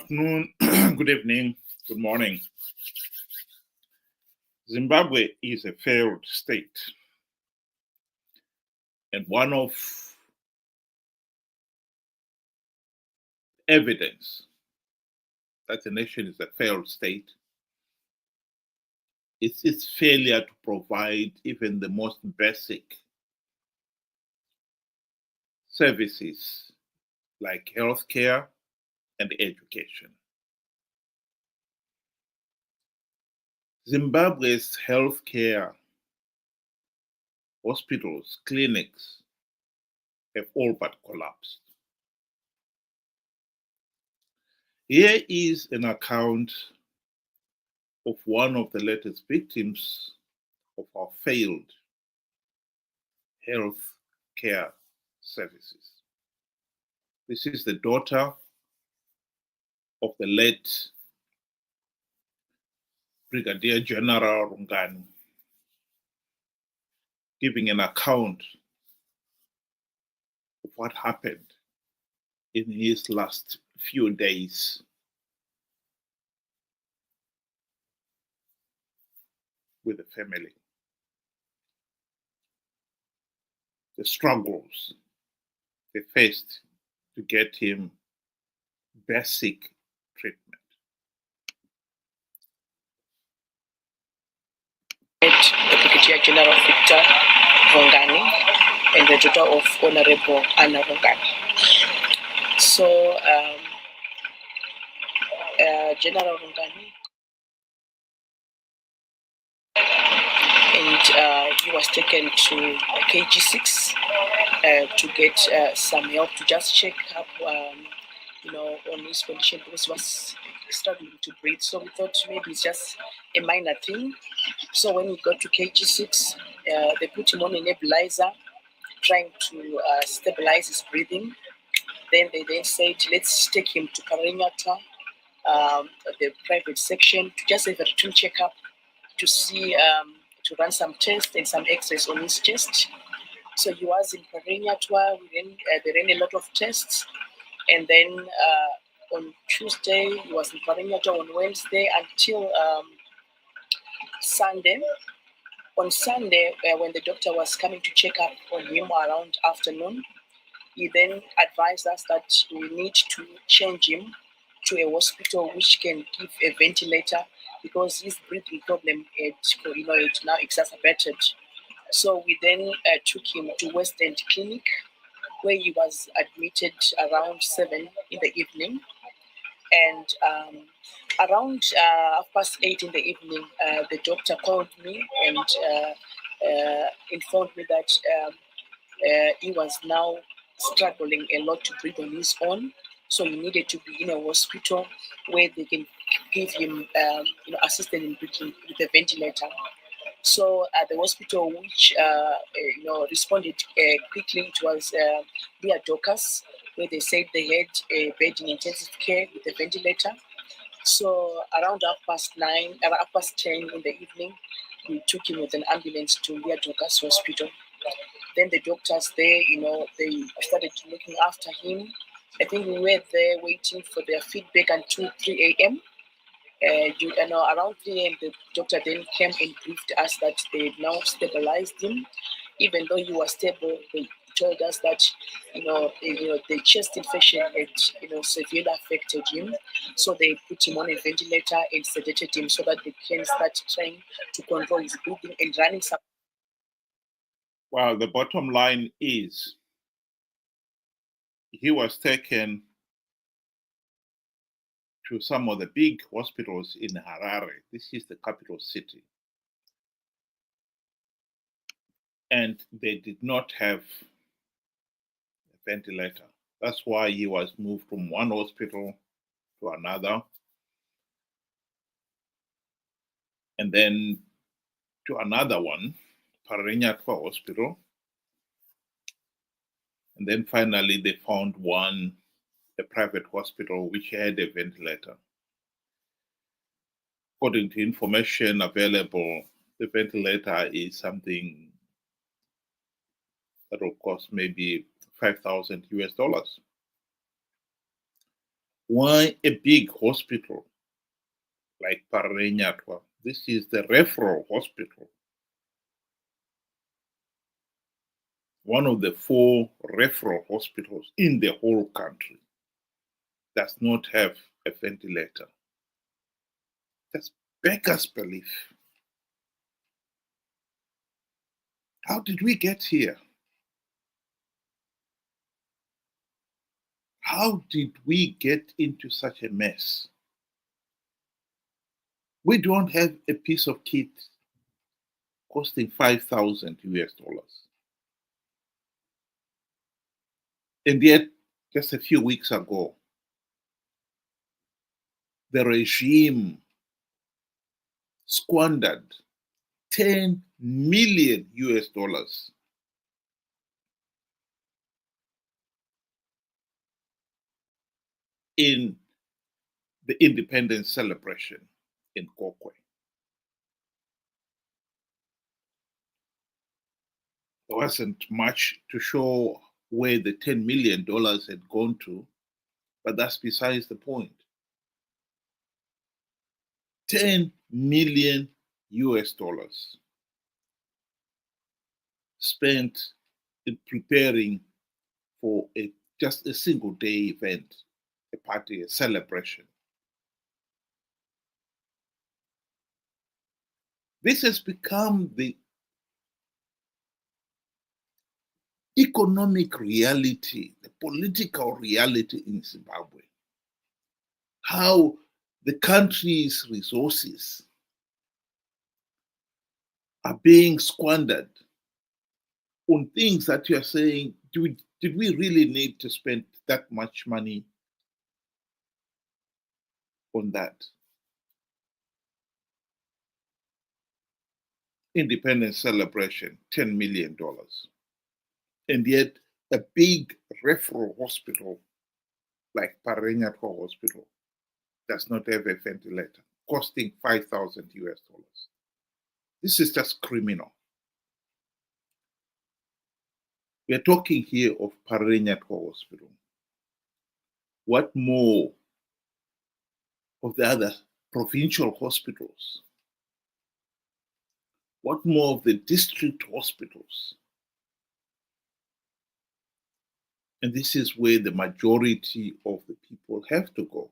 afternoon, good evening, good morning. Zimbabwe is a failed state. And one of evidence that the nation is a failed state is its failure to provide even the most basic services like healthcare and education. Zimbabwe's healthcare, hospitals, clinics have all but collapsed. Here is an account of one of the latest victims of our failed health care services. This is the daughter of the late Brigadier General RUNGANI, giving an account of what happened in his last few days with the family. The struggles they faced to get him basic treatment. The Brigadier General Victor RUNGANI and the daughter of Honorable Anna RUNGANI. So, General RUNGANI, and he was taken to KG6 to get some help to just check up, on his condition because he was struggling to breathe. So we thought maybe it's just a minor thing. So when he got to KG6, they put him on a nebulizer, trying to stabilize his breathing. Then they said, let's take him to Paranyatwa, the private section, to just have a routine checkup to see, to run some tests and some x-rays on his chest. So he was in Paranyatwa. They ran a lot of tests. And then on Tuesday, he was in Paranyatwa, on Wednesday until Sunday. On Sunday, when the doctor was coming to check up on him around afternoon, he then advised us that we need to change him to a hospital which can give a ventilator because his breathing problem it now exacerbated. So we then took him to West End Clinic, where he was admitted around 7 in the evening. And around 8:30 in the evening, the doctor called me and informed me that he was now struggling a lot to breathe on his own. So he needed to be in a hospital where they can give him, assistance in breathing with a ventilator. So at the hospital, which responded quickly, it was near Docas, where they said they had a bed in intensive care with a ventilator. So around 10:30 in the evening, we took him with an ambulance to near Docas Hospital. Then the doctors there, they started looking after him. I think we were there waiting for their feedback until 3 a.m. Around 3 a.m., the doctor then came and briefed us that they had now stabilized him. Even though he was stable, they told us that, the chest infection had, severely affected him. So they put him on a ventilator and sedated him so that they can start trying to control his breathing and running some. Well, the bottom line is he was taken to some of the big hospitals in Harare. This is the capital city. And they did not have a ventilator. That's why he was moved from one hospital to another, and then to another one, Paranyatwa Hospital. And then finally they found one, a private hospital, which had a ventilator. According to information available, the ventilator is something that will cost maybe $5,000 US. Why a big hospital like Pararenyatwa? This is the referral hospital, one of the 4 referral hospitals in the whole country, does not have a ventilator. That's beggars belief. How did we get here? How did we get into such a mess? We don't have a piece of kit costing 5,000 US dollars. And yet, just a few weeks ago, the regime squandered 10 million US dollars in the independence celebration in Kokwe. There wasn't much to show where the $10 million had gone to, but that's besides the point. 10 million US dollars spent in preparing for just a single day event, a party, a celebration. This has become the economic reality, the political reality in Zimbabwe. How the country's resources are being squandered on things that you are saying, did we really need to spend that much money on that? Independence celebration, $10 million. And yet a big referral hospital like Pararenyatwa Hospital does not have a ventilator, costing 5,000 US dollars. This is just criminal. We are talking here of Pararenyatwa Hospital. What more of the other provincial hospitals? What more of the district hospitals? And this is where the majority of the people have to go.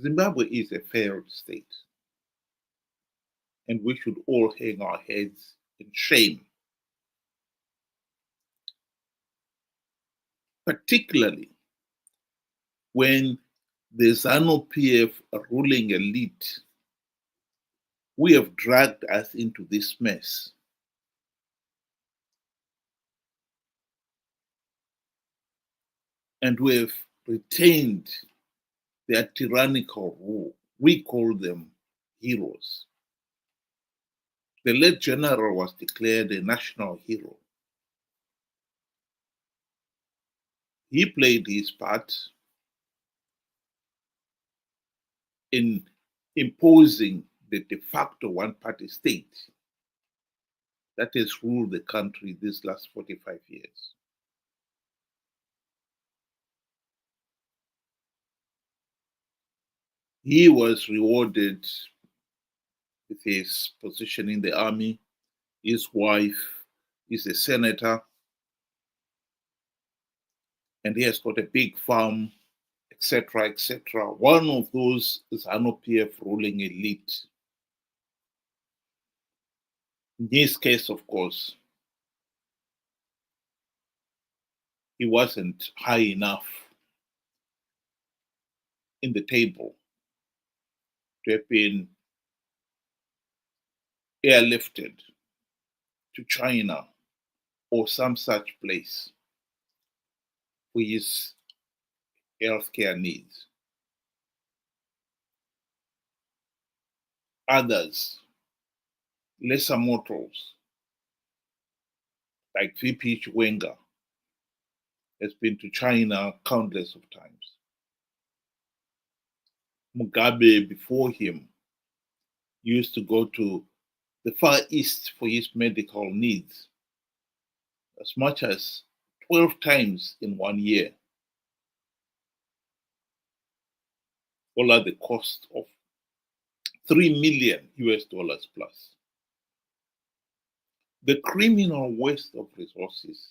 Zimbabwe is a failed state, and we should all hang our heads in shame, particularly when the Zanu PF ruling elite, we have dragged us into this mess. And we have retained their tyrannical rule. We call them heroes. The late general was declared a national hero. He played his part in imposing the de facto one-party state that has ruled the country these last 45 years. He was rewarded with his position in the army. His wife is a senator, and he has got a big farm, etc., etc. One of those Zanu PF ruling elite. In his case, of course, he wasn't high enough in the table to have been airlifted to China or some such place for his healthcare needs. Others, lesser mortals, like VP Chiwenga, has been to China countless of times. Mugabe before him used to go to the Far East for his medical needs as much as 12 times in 1 year, all at the cost of $3 million plus. The criminal waste of resources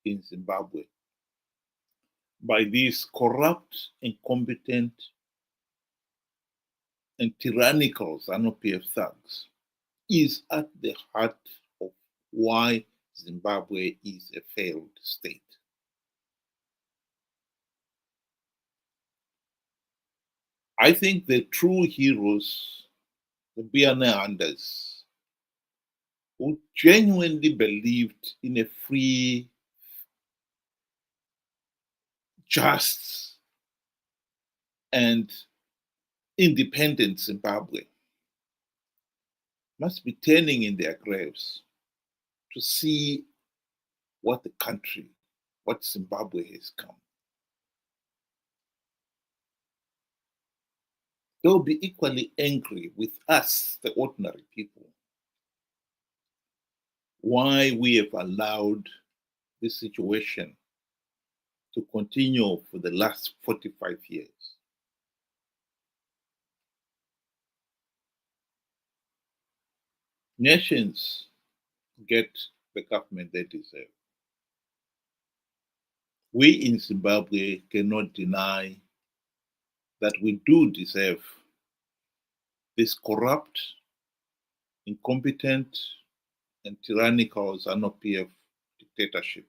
in Zimbabwe by these corrupt, incompetent, and tyrannical ZANU-PF thugs is at the heart of why Zimbabwe is a failed state. I think the true heroes, the Bianehanders, who genuinely believed in a free, just, and independent Zimbabwe, must be turning in their graves to see what the country, what Zimbabwe has come. They'll be equally angry with us, the ordinary people, why we have allowed this situation to continue for the last 45 years. Nations get the government they deserve. We in Zimbabwe cannot deny that we do deserve this corrupt, incompetent, and tyrannical ZANU-PF dictatorship,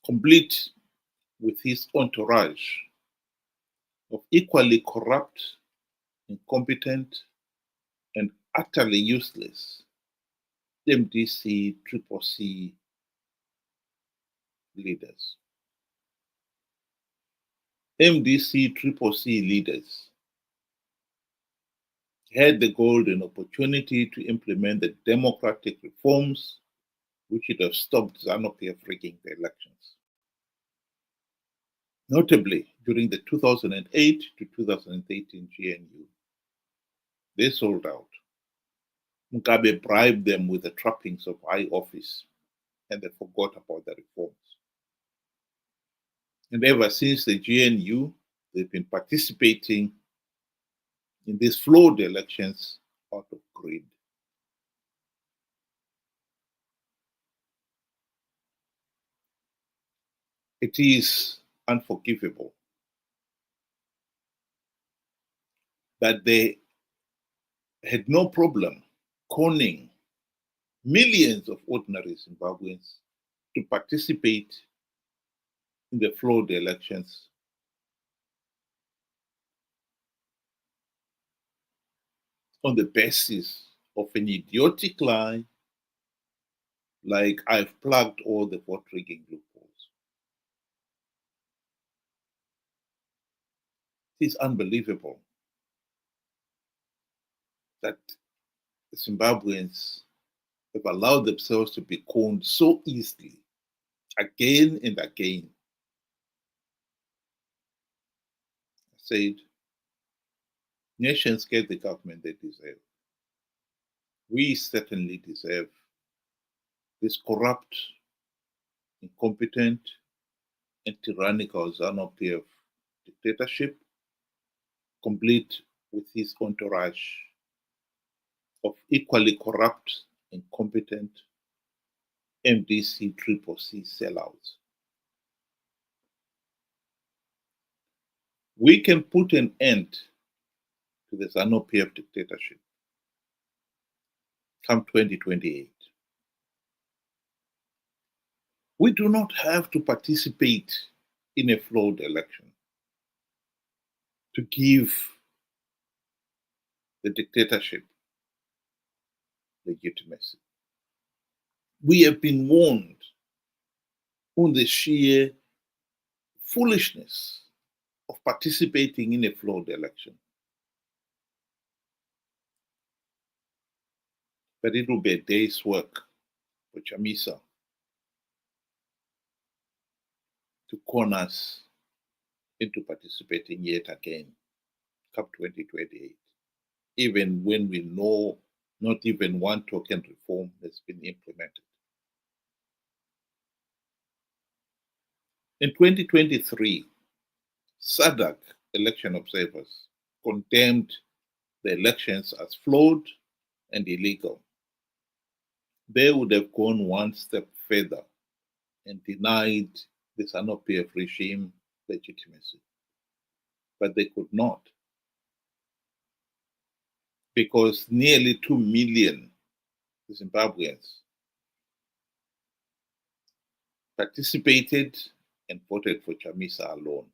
complete with his entourage of equally corrupt, incompetent, and utterly useless MDC CCC leaders. MDC CCC leaders had the golden opportunity to implement the democratic reforms which would have stopped ZANU-PF rigging the elections. Notably, during the 2008 to 2013 GNU, they sold out. Mugabe bribed them with the trappings of high office, and they forgot about the reforms. And ever since the GNU, they've been participating in these flawed elections out of greed. It is unforgivable that they had no problem conning millions of ordinary Zimbabweans to participate in the flawed elections on the basis of an idiotic lie like I've plugged all the vote rigging loopholes. It is unbelievable that Zimbabweans have allowed themselves to be conned so easily, again and again. I said, nations get the government they deserve. We certainly deserve this corrupt, incompetent, and tyrannical ZANU-PF dictatorship, complete with his entourage of equally corrupt, incompetent MDC CCC sellouts. We can put an end to the ZANU-PF dictatorship come 2028. We do not have to participate in a flawed election to give the dictatorship legitimacy. We have been warned on the sheer foolishness of participating in a flawed election. But it will be a day's work for Chamisa to con us into participating yet again, come 2028, even when we know not even one token reform has been implemented. In 2023, SADC election observers condemned the elections as flawed and illegal. They would have gone one step further and denied the ZANU-PF regime legitimacy. But they could not, because nearly 2 million Zimbabweans participated and voted for Chamisa alone.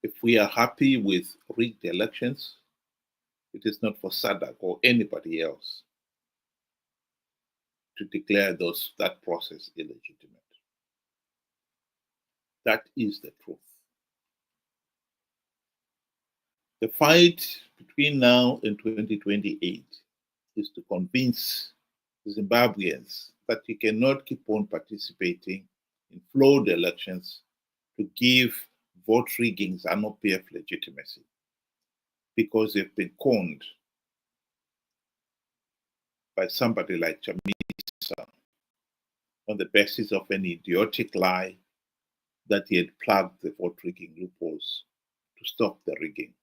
If we are happy with rigged elections, it is not for SADC or anybody else to declare that process illegitimate. That is the truth. The fight between now and 2028 is to convince Zimbabweans that you cannot keep on participating in flawed elections to give vote rigging ZANU-PF legitimacy, because they've been conned by somebody like Chamisa on the basis of an idiotic lie that he had plugged the vote rigging loopholes to stop the rigging.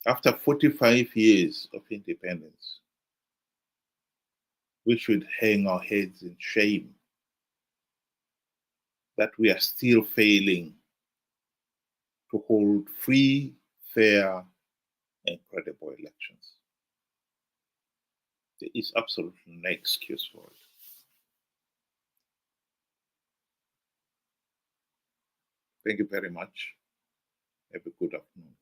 After 45 years of independence, we should hang our heads in shame that we are still failing to hold free, fair, and credible elections. There is absolutely no excuse for it. Thank you very much. Have a good afternoon.